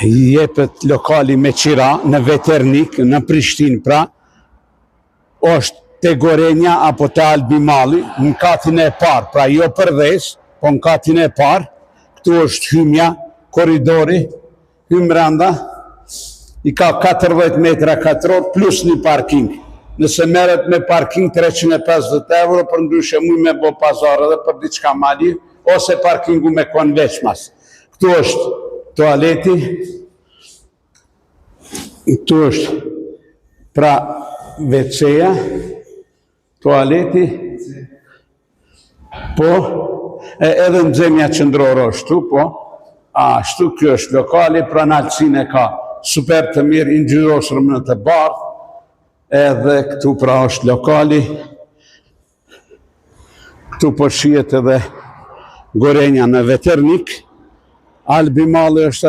jepet lokali me qira në Veternik, në Prishtinë pra, është te Gorenja apo te Albimalli, në katin e parë, pra jo përdhes, po në katin e parë, këtu është hymja, koridori, hym brenda, i ka 14 metra katror plus një parking. Nëse merret me parking 350 euro, për ndryshe muj me bo pazar edhe për diçka mali, ose parkingu me konveçmas. Këtu është toaleti, këtu është pra WC-ja, toaleti, po, edhe nxemja qendrore është tu, po, ashtu kjo është lokali, pra në alësin e ka super të mirë, ingjyrosur në të bardhë, edhe këtu pra është lokali, këtu po shihet edhe Gorenja në Veternik, Albimalli është